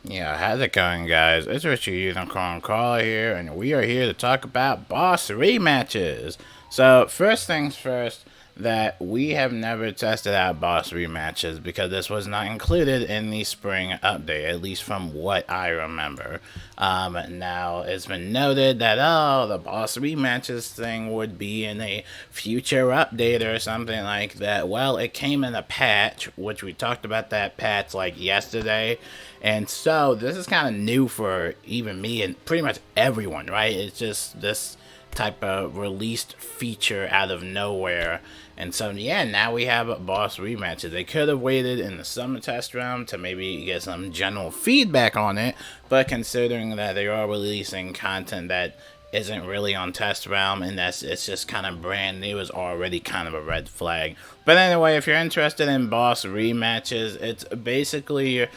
Yeah, how's it going, guys? It's Richard Unicorn Caller here, and we are here to talk about boss rematches. So, first things first, that we have never tested out boss rematches because this was not included in the spring update, at least from what I remember. Now, it's been noted that, oh, the boss rematches thing would be in a future update or something like that. Well, it came in a patch, which we talked about that patch like yesterday. And so this is kind of new for even me and pretty much everyone, right? It's just this type of released feature out of nowhere. And so, yeah, now we have boss rematches. They could have waited in the summer test round to maybe get some general feedback on it, but considering that they are releasing content that isn't really on test realm and that's it's just kind of brand new is already kind of a red flag. But anyway, if you're interested in boss rematches, it's basically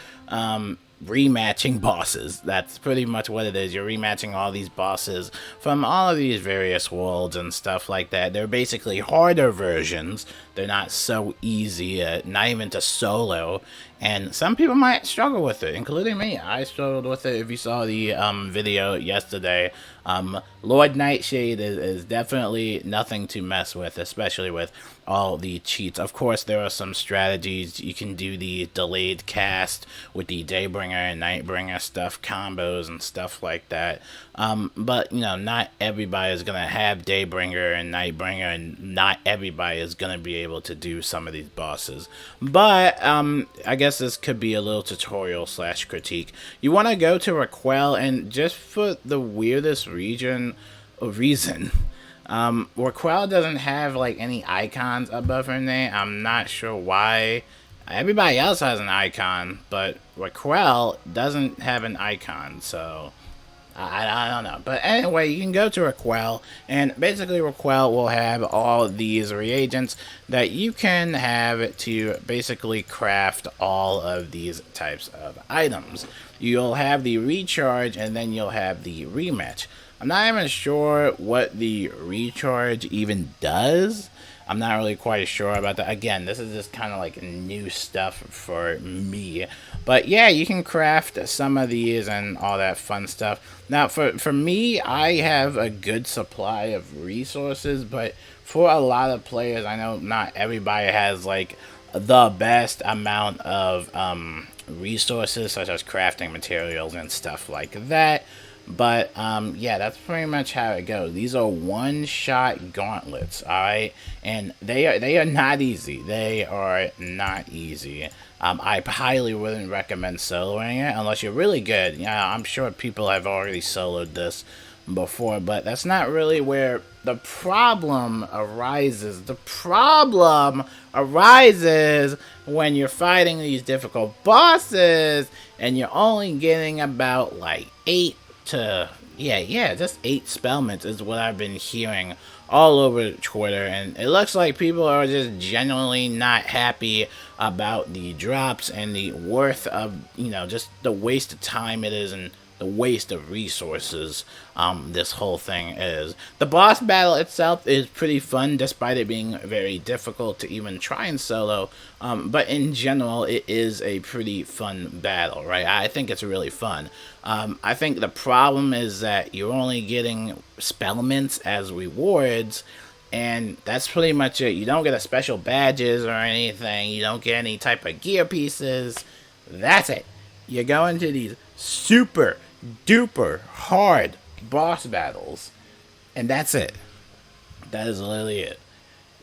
rematching bosses. That's pretty much what it is. You're rematching all these bosses from all of these various worlds and stuff like that. They're basically harder versions. They're not so easy, not even to solo. And some people might struggle with it, including me. I struggled with it. If you saw the video yesterday, Lord Nightshade is definitely nothing to mess with, especially with all the cheats. Of course, there are some strategies. You can do the delayed cast with the Daybringer and Nightbringer stuff, combos and stuff like that. But, you know, not everybody is going to have Daybringer and Nightbringer, and not everybody is going to be able to do some of these bosses. But, I guess this could be a little tutorial slash critique. You want to go to Raquel, and just for the weirdest reason, Raquel doesn't have like any icons above her name. I'm not sure why. Everybody else has an icon, but Raquel doesn't have an icon, so I don't know. But anyway, you can go to Raquel, and basically Raquel will have all these reagents that you can have to basically craft all of these types of items. You'll have the recharge, and then you'll have the rematch. I'm not even sure what the recharge even does. I'm not really quite sure about that. Again, this is just kind of like new stuff for me. But yeah, you can craft some of these and all that fun stuff. Now, for me, I have a good supply of resources, but for a lot of players, I know not everybody has like the best amount of resources, such as crafting materials and stuff like that. But yeah, that's pretty much how it goes. These are one-shot gauntlets, all right, and they are not easy. They are not easy. I highly wouldn't recommend soloing it unless you're really good. Yeah, I'm sure people have already soloed this before, but that's not really where the problem arises. The problem arises when you're fighting these difficult bosses and you're only getting about like 8 to just 8 spellments is what I've been hearing all over Twitter, and it looks like people are just genuinely not happy about the drops and the worth of, you know, just the waste of time it is and the waste of resources this whole thing is. The boss battle itself is pretty fun despite it being very difficult to even try and solo, but in general it is a pretty fun battle, right? I think it's really fun. I think the problem is that you're only getting spellments as rewards, and that's pretty much it. You don't get a special badges or anything. You don't get any type of gear pieces. That's it. You go into these super duper hard boss battles, and that's it. That is literally it.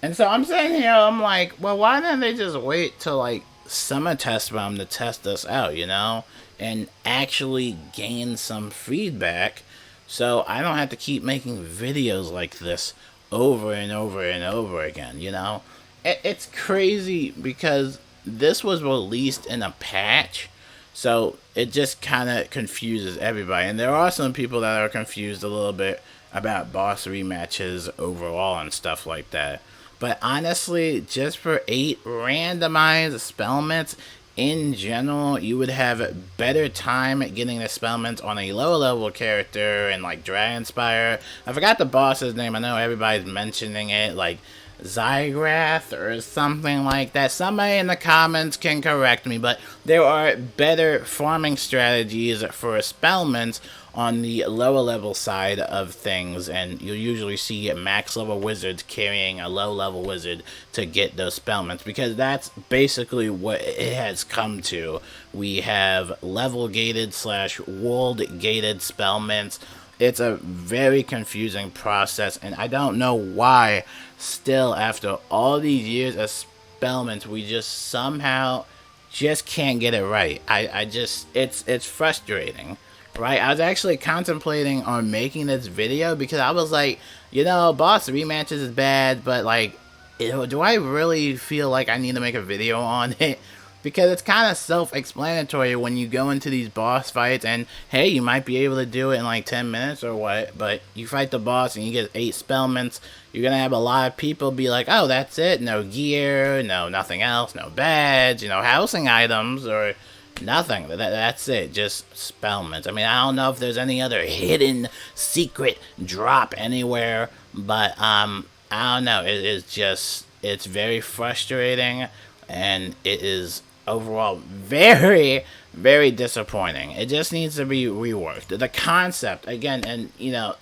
And so I'm sitting here, I'm like, well, why didn't they just wait till like summer test round to test this out, you know, and actually gain some feedback, so I don't have to keep making videos like this over and over and over again, you know? It's crazy because this was released in a patch, so it just kind of confuses everybody. And there are some people that are confused a little bit about boss rematches overall and stuff like that. But honestly, just for 8 randomized spellments, in general, you would have better time at getting the spellments on a lower level character and like Dragonspire. I forgot the boss's name. I know everybody's mentioning it. Like Zygrath or something like that. Somebody in the comments can correct me, but there are better farming strategies for spellments on the lower level side of things, and you'll usually see max level wizards carrying a low level wizard to get those spellments, because that's basically what it has come to. We have level gated / world gated spellments. It's a very confusing process, and I don't know why still after all these years of spellments we just somehow just can't get it right. I just it's frustrating, right? I was actually contemplating on making this video because I was like, boss rematches is bad, but like, do I really feel like I need to make a video on it? Because it's kind of self-explanatory when you go into these boss fights, and hey, you might be able to do it in like 10 minutes or what, but you fight the boss and you get 8 spellments, you're gonna have a lot of people be like, oh, that's it, no gear, nothing else, no badge, housing items, or nothing. That's it, just spellments. I mean, I don't know if there's any other hidden secret drop anywhere, but I don't know, it's very frustrating, and it is overall very, very disappointing. It just needs to be reworked. The concept, again, and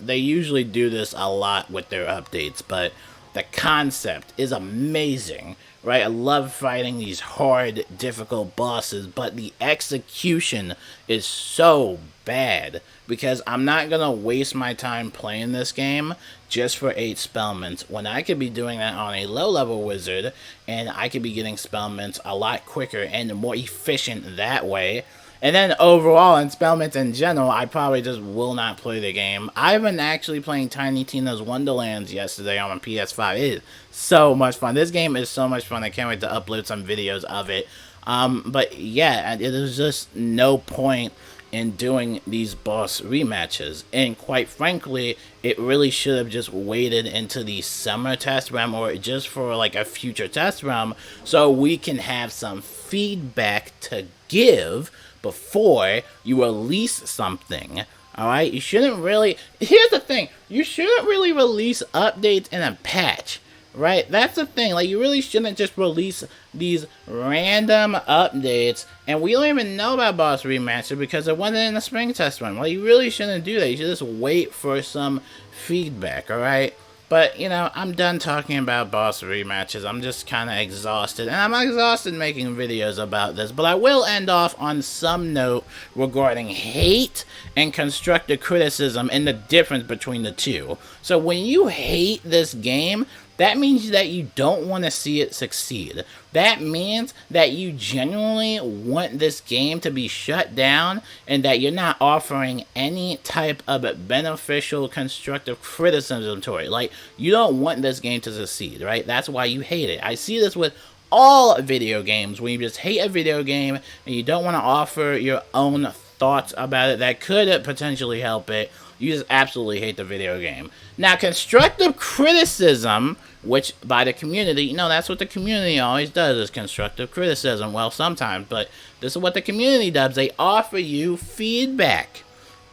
they usually do this a lot with their updates, but the concept is amazing, right? I love fighting these hard, difficult bosses, but the execution is so bad, because I'm not gonna waste my time playing this game just for 8 spellments when I could be doing that on a low level wizard, and I could be getting spellments a lot quicker and more efficient that way. And then overall, in spellments in general, I probably just will not play the game. I've been actually playing Tiny Tina's Wonderlands yesterday on my PS5. It is so much fun. This game is so much fun. I can't wait to upload some videos of it. But yeah, there's just no point in doing these boss rematches, and quite frankly, it really should have just waited into the summer test realm, or just for like a future test realm, so we can have some feedback to give before you release something. Alright, you shouldn't really, here's the thing, you shouldn't really release updates in a patch. Right? That's the thing. Like, you really shouldn't just release these random updates, and we don't even know about boss rematches because it wasn't in the spring test run. Well, you really shouldn't do that. You should just wait for some feedback, alright? But, I'm done talking about boss rematches. I'm just kind of exhausted, and I'm exhausted making videos about this, but I will end off on some note regarding hate and constructive criticism and the difference between the two. So when you hate this game, that means that you don't want to see it succeed. That means that you genuinely want this game to be shut down, and that you're not offering any type of beneficial constructive criticism to it. Like, you don't want this game to succeed, right? That's why you hate it. I see this with all video games, when you just hate a video game and you don't want to offer your own thoughts about it that could potentially help it. You just absolutely hate the video game. Now, constructive criticism, which by the community, that's what the community always does, is constructive criticism. Well, sometimes, but this is what the community does. They offer you feedback.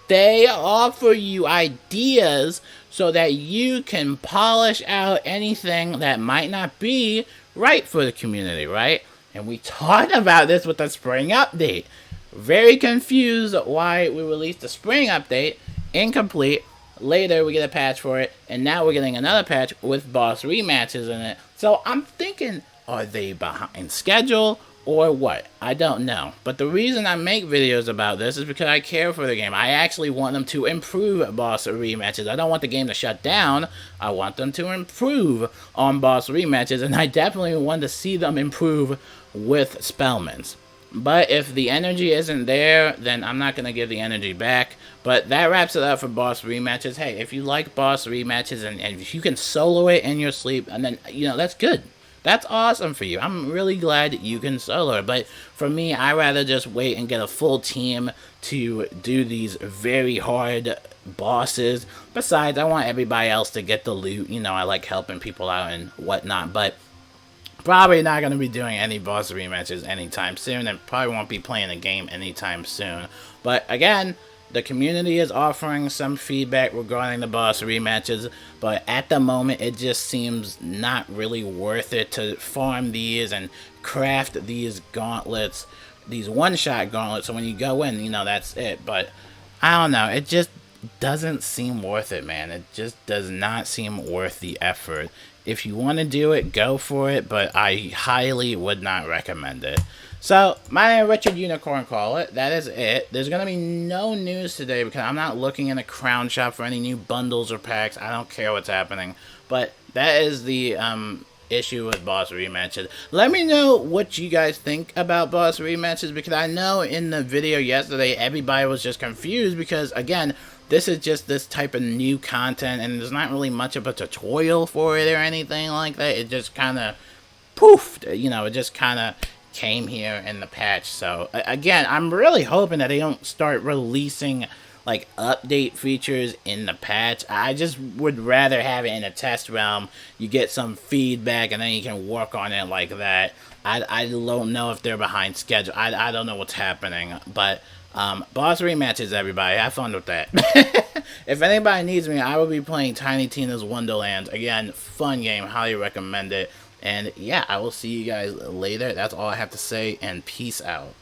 They offer you ideas so that you can polish out anything that might not be right for the community, right? And we talked about this with the spring update. Very confused why we released the spring update incomplete. Later we get a patch for it, and now we're getting another patch with boss rematches in it. So I'm thinking, are they behind schedule or what? I don't know. But the reason I make videos about this is because I care for the game. I actually want them to improve boss rematches. I don't want the game to shut down. I want them to improve on boss rematches, and I definitely want to see them improve with spellments. But if the energy isn't there, then I'm not going to give the energy back. But that wraps it up for boss rematches. Hey, if you like boss rematches, and if you can solo it in your sleep, and then, that's good. That's awesome for you. I'm really glad that you can solo it. But for me, I'd rather just wait and get a full team to do these very hard bosses. Besides, I want everybody else to get the loot. I like helping people out and whatnot. But probably not going to be doing any boss rematches anytime soon, and probably won't be playing the game anytime soon. But again, The community is offering some feedback regarding the boss rematches, but at the moment it just seems not really worth it to farm these and craft these gauntlets, these one-shot gauntlets, so when you go in, you know, that's it. But I don't know, it just doesn't seem worth it, man. It just does not seem worth the effort. If you want to do it, go for it, but I highly would not recommend it. So, my name is Richard Unicorn Call It. That is it. There's going to be no news today because I'm not looking in the crown shop for any new bundles or packs. I don't care what's happening. But that is the issue with boss rematches. Let me know what you guys think about boss rematches, because I know in the video yesterday everybody was just confused because, again, this is just this type of new content and there's not really much of a tutorial for it or anything like that. It just kind of poofed, you know, it just kind of came here in the patch. So again, I'm really hoping that they don't start releasing like update features in the patch. I just would rather have it in a test realm. You get some feedback and then you can work on it like that. I don't know if they're behind schedule. I don't know what's happening, but boss rematches, everybody. Have fun with that. If anybody needs me, I will be playing Tiny Tina's Wonderlands. Again, fun game. Highly recommend it. And yeah, I will see you guys later. That's all I have to say, and peace out.